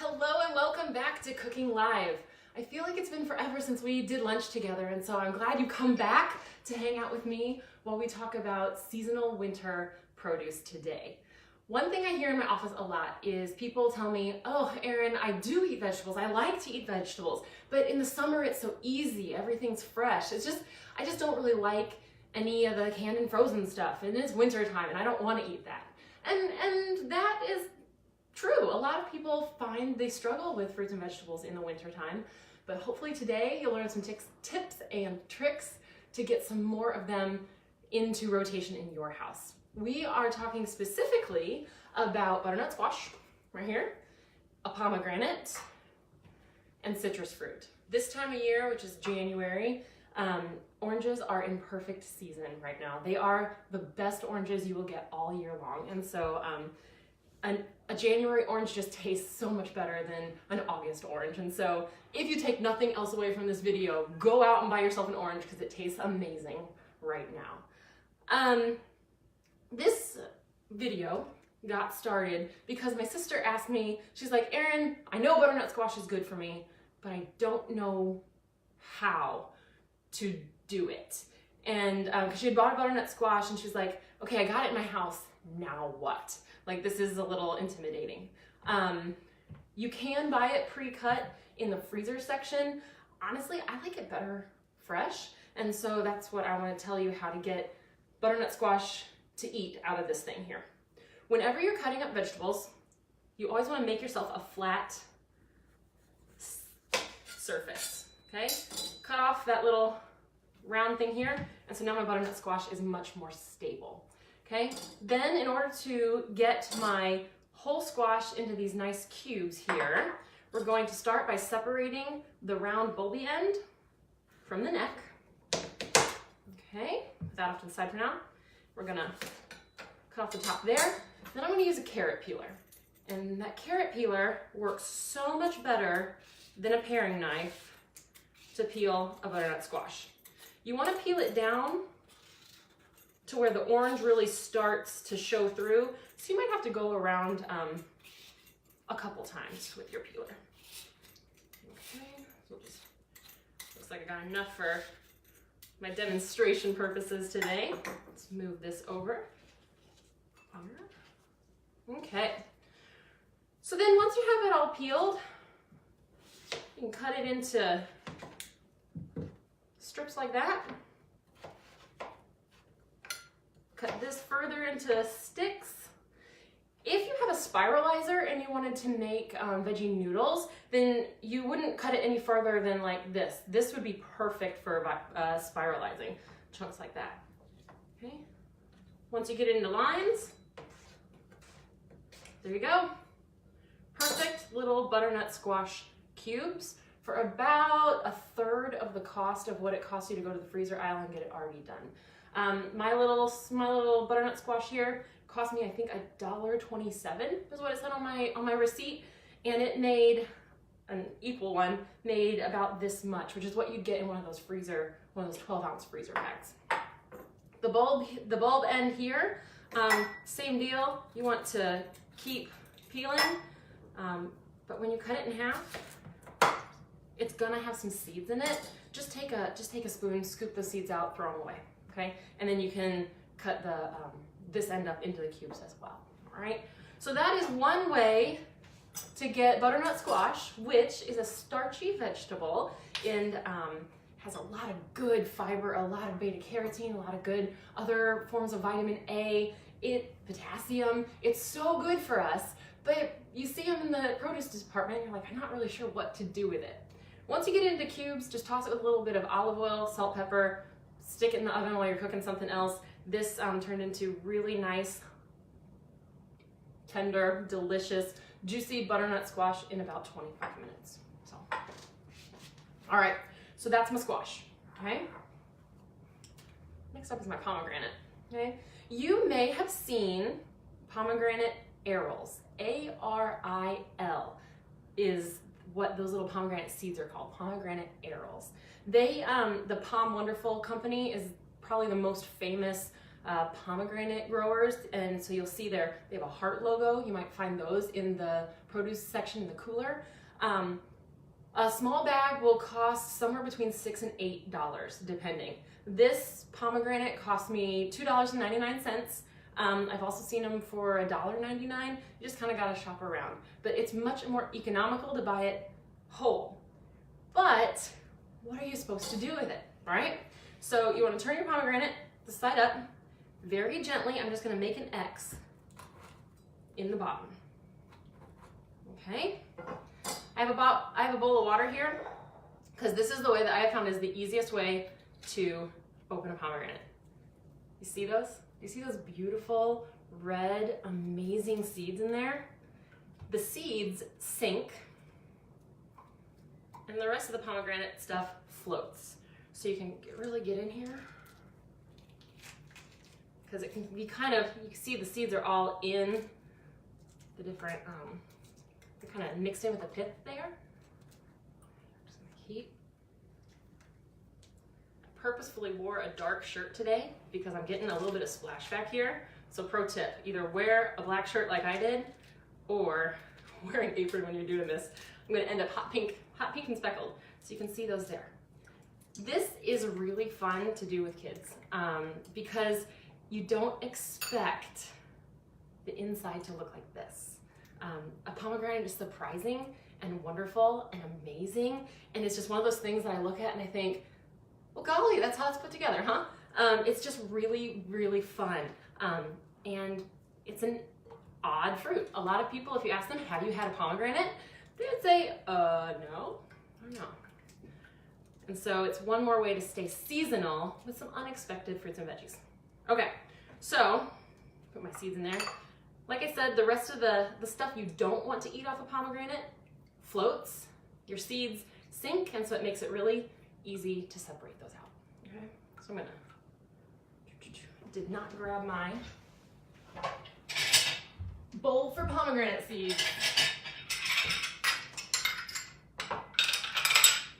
Hello and welcome back to Cooking Live. I feel like it's been forever since we did lunch together, and so I'm glad you come back to hang out with me while we talk about seasonal winter produce today. One thing I hear in my office a lot is people tell me, oh, Erin, I do eat vegetables. I like to eat vegetables, but in the summer it's so easy. Everything's fresh. I just don't really like any of the canned and frozen stuff, and it's winter time and I don't want to eat that. And that is true. A lot of people find they struggle with fruits and vegetables in the winter time, but hopefully today you'll learn some tips and tricks to get some more of them into rotation in your house. We are talking specifically about butternut squash, right here, a pomegranate, and citrus fruit. This time of year, which is January, oranges are in perfect season right now. They are the best oranges you will get all year long, and so a January orange just tastes so much better than an August orange. And so if you take nothing else away from this video, go out and buy yourself an orange because it tastes amazing right now. This video got started because my sister asked me, she's like, Erin, I know butternut squash is good for me, but I don't know how to do it. And because she had bought a butternut squash and she's like, okay, I got it in my house, now what? Like, this is a little intimidating. You can buy it pre-cut in the freezer section. Honestly, I like it better fresh. And so that's what I want to tell you how to get butternut squash to eat out of this thing here. Whenever you're cutting up vegetables, you always want to make yourself a flat surface, okay? Cut off that little round thing here. And so now my butternut squash is much more stable. Okay, then in order to get my whole squash into these nice cubes here, we're going to start by separating the round bulby end from the neck. Okay, put that off to the side for now. We're gonna cut off the top there. Then I'm gonna use a carrot peeler. And that carrot peeler works so much better than a paring knife to peel a butternut squash. You wanna peel it down to where the orange really starts to show through. So you might have to go around a couple times with your peeler. Okay, so just, looks like I got enough for my demonstration purposes today. Let's move this over. Okay, so then once you have it all peeled, you can cut it into strips like that. Cut this further into sticks. If you have a spiralizer and you wanted to make veggie noodles, then you wouldn't cut it any further than like this. This would be perfect for spiralizing chunks like that. Okay. Once you get it into lines, there you go. Perfect little butternut squash cubes for about 1/3 of the cost of what it costs you to go to the freezer aisle and get it already done. My little butternut squash here cost me, I think, $1.27 is what it said on my receipt, and it made an equal one, made about this much, which is what you'd get in one of those 12-ounce freezer bags. The bulb end here, same deal. You want to keep peeling, but when you cut it in half, it's gonna have some seeds in it. Just take a spoon, scoop the seeds out, throw them away. Okay, and then you can cut this end up into the cubes as well. All right, so that is one way to get butternut squash, which is a starchy vegetable and has a lot of good fiber, a lot of beta carotene, a lot of good other forms of vitamin A, potassium. It's so good for us, but you see them in the produce department, you're like, I'm not really sure what to do with it. Once you get it into cubes, just toss it with a little bit of olive oil, salt, pepper, stick it in the oven while you're cooking something else. This turned into really nice, tender, delicious, juicy butternut squash in about 25 minutes. So, all right, so that's my squash, okay? Next up is my pomegranate, okay? You may have seen pomegranate arils. A-R-I-L is what those little pomegranate seeds are called, pomegranate arils. They, the Pom Wonderful company is probably the most famous pomegranate growers, and so you'll see they have a heart logo. You might find those in the produce section in the cooler. A small bag will cost somewhere between $6 and $8 depending. This pomegranate cost me $2.99. I've also seen them for $1.99. You just kind of got to shop around, but it's much more economical to buy it whole. But what are you supposed to do with it, right? So you want to turn your pomegranate the side up very gently. I'm just going to make an X in the bottom. Okay. I have a bowl of water here because this is the way that I have found is the easiest way to open a pomegranate. You see those? You see those beautiful red, amazing seeds in there? The seeds sink and the rest of the pomegranate stuff floats. So you can really get in here because it can be kind of, you can see the seeds are all in the different, they're kind of mixed in with the pith there. Just gonna keep. I purposefully wore a dark shirt today because I'm getting a little bit of splashback here. So pro tip, either wear a black shirt like I did or wear an apron when you're doing this. I'm gonna end up hot pink and speckled. So you can see those there. This is really fun to do with kids because you don't expect the inside to look like this. A pomegranate is surprising and wonderful and amazing, and it's just one of those things that I look at and I think, well, golly, that's how it's put together, huh? It's just really, really fun, and it's an odd fruit. A lot of people, if you ask them, have you had a pomegranate? They would say, no, or no. And so it's one more way to stay seasonal with some unexpected fruits and veggies. Okay, so put my seeds in there. Like I said, the rest of the stuff you don't want to eat off a pomegranate floats. Your seeds sink, and so it makes it really easy to separate those out. Okay, so I'm gonna, did not grab my bowl for pomegranate seeds.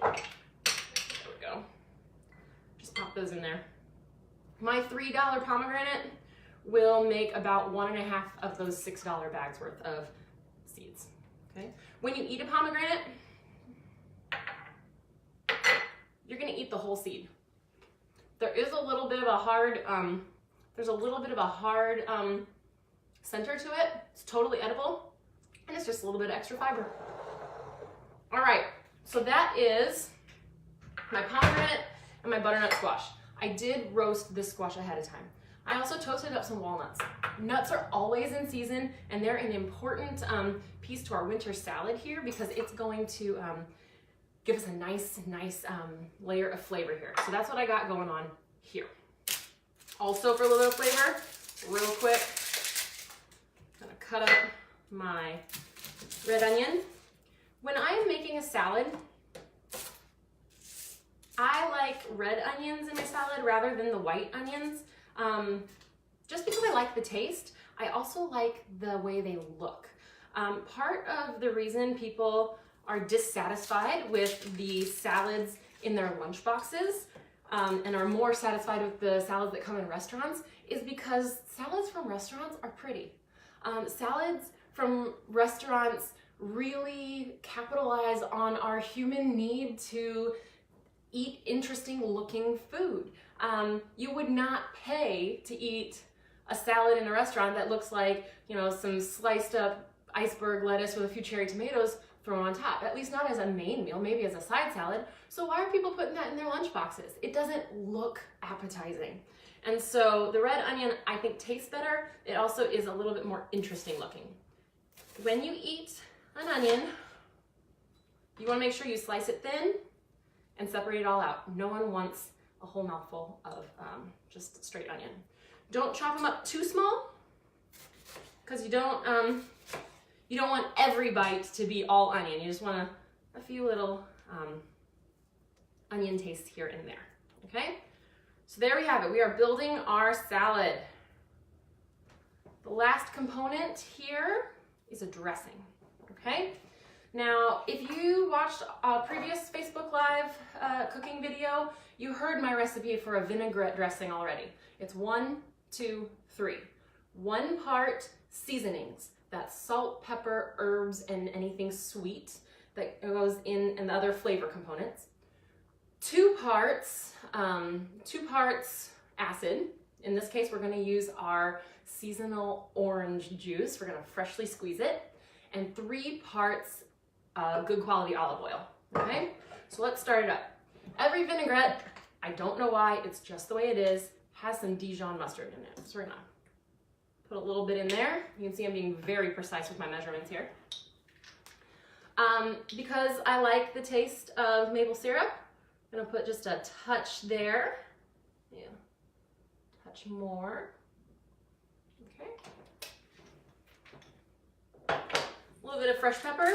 There we go. Just pop those in there. My $3 pomegranate will make about 1.5 of those $6 bags worth of seeds. Okay. When you eat a pomegranate, you're going to eat the whole seed. There is a little bit of a hard, center to it. It's totally edible, and it's just a little bit of extra fiber. All right, so that is my pomegranate and my butternut squash. I did roast this squash ahead of time. I also toasted up some walnuts. Nuts are always in season, and they're an important piece to our winter salad here because it's going to give us a nice layer of flavor here. So that's what I got going on here. Also for a little bit of flavor, real quick, I'm gonna cut up my red onion. When I am making a salad, I like red onions in my salad rather than the white onions. Just because I like the taste, I also like the way they look. Part of the reason people are dissatisfied with the salads in their lunch boxes and are more satisfied with the salads that come in restaurants is because salads from restaurants are pretty. Salads from restaurants really capitalize on our human need to eat interesting looking food. You would not pay to eat a salad in a restaurant that looks like, some sliced up iceberg lettuce with a few cherry tomatoes thrown on top, at least not as a main meal, maybe as a side salad. So why are people putting that in their lunch boxes? It doesn't look appetizing. And so the red onion, I think, tastes better. It also is a little bit more interesting looking. When you eat an onion, you want to make sure you slice it thin and separate it all out. No one wants a whole mouthful of just straight onion. Don't chop them up too small because you don't want every bite to be all onion. You just want a few little onion tastes here and there. Okay, so there we have it. We are building our salad. The last component here is a dressing. Okay. Now, if you watched a previous Facebook Live cooking video, you heard my recipe for a vinaigrette dressing already. It's 1, 2, 3. 1 part seasonings. That's salt, pepper, herbs, and anything sweet that goes in, and the other flavor components. 2 parts acid. In this case, we're gonna use our seasonal orange juice. We're gonna freshly squeeze it. And 3 parts good quality olive oil, okay? So let's start it up. Every vinaigrette, I don't know why, it's just the way it is, has some Dijon mustard in it. So we're gonna put a little bit in there. You can see I'm being very precise with my measurements here. Because I like the taste of maple syrup, I'm gonna put just a touch there. Yeah, touch more. Okay. A little bit of fresh pepper.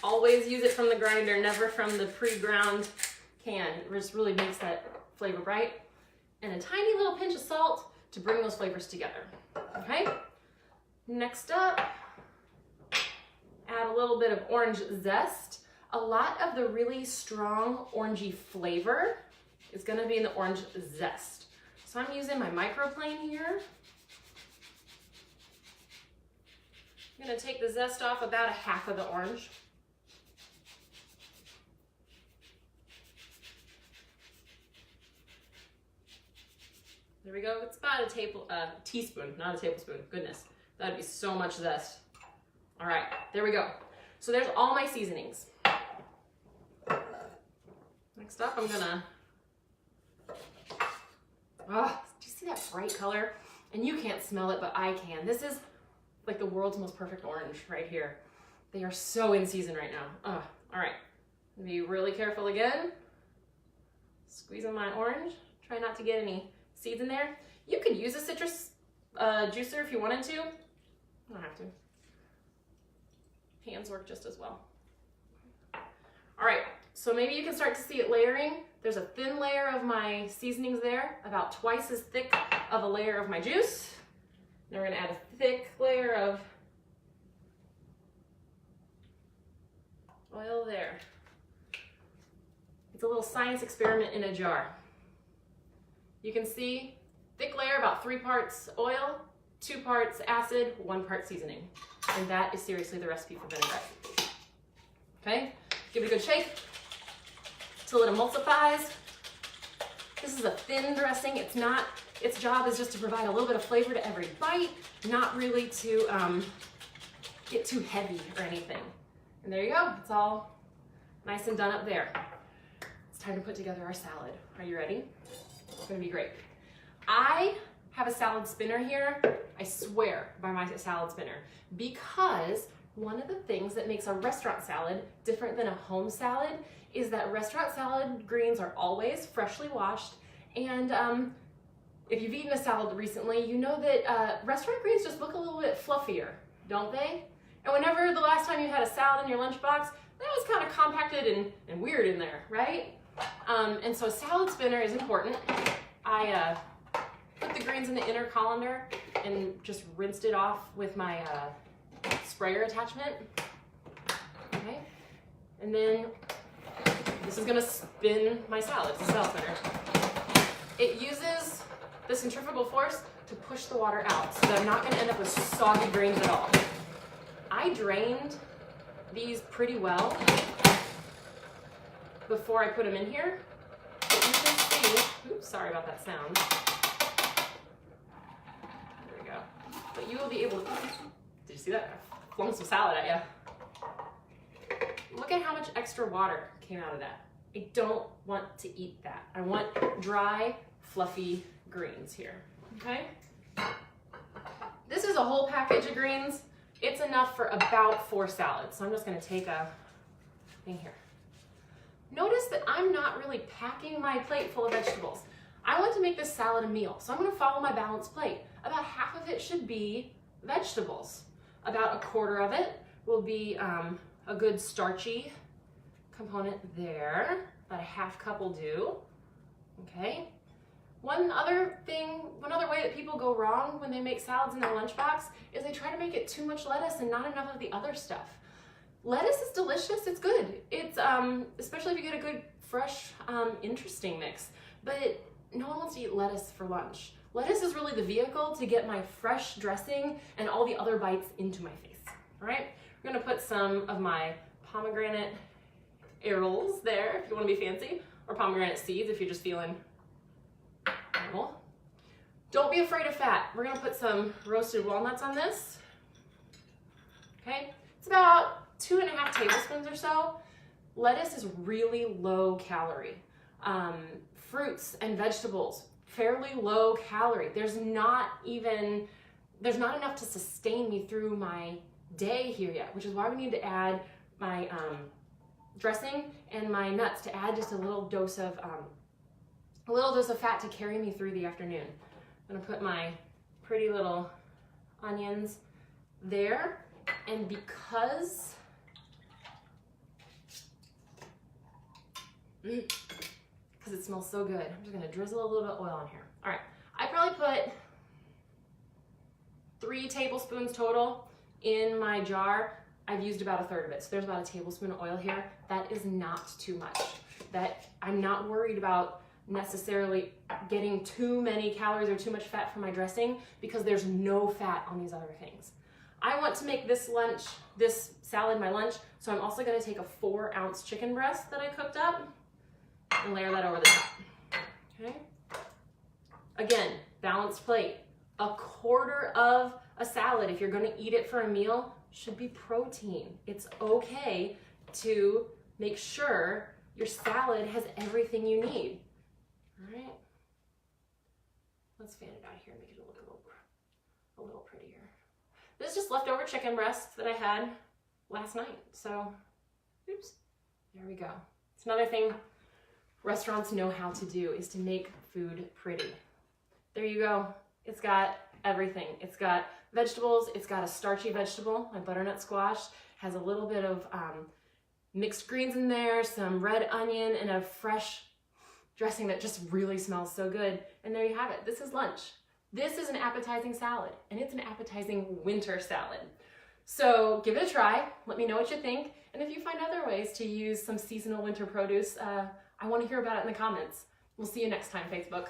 Always use it from the grinder, never from the pre-ground can. It just really makes that flavor bright. And a tiny little pinch of salt to bring those flavors together. Okay? Next up, add a little bit of orange zest. A lot of the really strong orangey flavor is gonna be in the orange zest. So I'm using my microplane here. I'm gonna take the zest off about a half of the orange. There we go. It's about a teaspoon, not a tablespoon. Goodness, that'd be so much zest. All right, there we go. So there's all my seasonings. Next up, I'm gonna, do you see that bright color? And you can't smell it, but I can. This is like the world's most perfect orange right here. They are so in season right now. All right, be really careful again. Squeezing my orange. Try not to get any seeds in there. You could use a citrus juicer if you wanted to. You don't have to. Hands work just as well. All right, so maybe you can start to see it layering. There's a thin layer of my seasonings there, about twice as thick of a layer of my juice. Now we're gonna add a thick layer of oil there. It's a little science experiment in a jar. You can see thick layer, about 3 parts oil, 2 parts acid, 1 part seasoning. And that is seriously the recipe for vinaigrette. Okay, give it a good shake till it emulsifies. This is a thin dressing. Its job is just to provide a little bit of flavor to every bite, not really to get too heavy or anything. And there you go, it's all nice and done up there. It's time to put together our salad. Are you ready? It's gonna be great. I have a salad spinner here. I swear by my salad spinner, because one of the things that makes a restaurant salad different than a home salad is that restaurant salad greens are always freshly washed, and if you've eaten a salad recently, you know that restaurant greens just look a little bit fluffier, don't they? And whenever the last time you had a salad in your lunchbox, that was kind of compacted and weird in there, right? And so a salad spinner is important. I put the greens in the inner colander and just rinsed it off with my sprayer attachment. Okay, and then this is gonna spin my salad. It's a salad spinner. It uses the centrifugal force to push the water out, so that I'm not gonna end up with soggy greens at all. I drained these pretty well before I put them in here. But you can see, oops, sorry about that sound. There we go. But you will be able to, did you see that? I flung some salad at you. Look at how much extra water came out of that. I don't want to eat that. I want dry, fluffy greens here, okay? This is a whole package of greens. It's enough for about 4 salads. So I'm just gonna take a thing here. Notice that I'm not really packing my plate full of vegetables. I want to make this salad a meal, so I'm gonna follow my balanced plate. About half of it should be vegetables. About 1/4 of it will be a good starchy component there. About a 1/2 cup will do, okay? One other way that people go wrong when they make salads in their lunchbox is they try to make it too much lettuce and not enough of the other stuff. Lettuce is delicious, it's good. It's, especially if you get a good, fresh, interesting mix. But no one wants to eat lettuce for lunch. Lettuce is really the vehicle to get my fresh dressing and all the other bites into my face. All right, we're gonna put some of my pomegranate arils there if you want to be fancy, or pomegranate seeds if you're just feeling normal. Don't be afraid of fat. We're gonna put some roasted walnuts on this. Okay, it's about 2.5 tablespoons or so. Lettuce is really low calorie. Fruits and vegetables, fairly low calorie. There's not enough to sustain me through my day here yet, which is why we need to add my dressing and my nuts to add just a little dose of fat to carry me through the afternoon. I'm gonna put my pretty little onions there, and because it smells so good, I'm just gonna drizzle a little bit of oil on here. All right, I probably put 3 tablespoons total in my jar. I've used about 1/3 of it, so there's about 1 tablespoon of oil here. That is not too much. That I'm not worried about necessarily getting too many calories or too much fat from my dressing, because there's no fat on these other things. I want to make this salad my lunch, so I'm also gonna take a 4-ounce chicken breast that I cooked up and layer that over the top, okay? Again, balanced plate. 1/4 of a salad, if you're gonna eat it for a meal, should be protein. It's okay to make sure your salad has everything you need. All right, let's fan it out here and make it look a little prettier. This is just leftover chicken breast that I had last night, so oops, there we go. It's another thing restaurants know how to do, is to make food pretty. There you go. It's got everything. It's got vegetables, it's got a starchy vegetable, my butternut squash, has a little bit of mixed greens in there, some red onion, and a fresh dressing that just really smells so good. And there you have it. This is lunch. This is an appetizing salad, and it's an appetizing winter salad. So give it a try. Let me know what you think. And if you find other ways to use some seasonal winter produce, I want to hear about it in the comments. We'll see you next time, Facebook.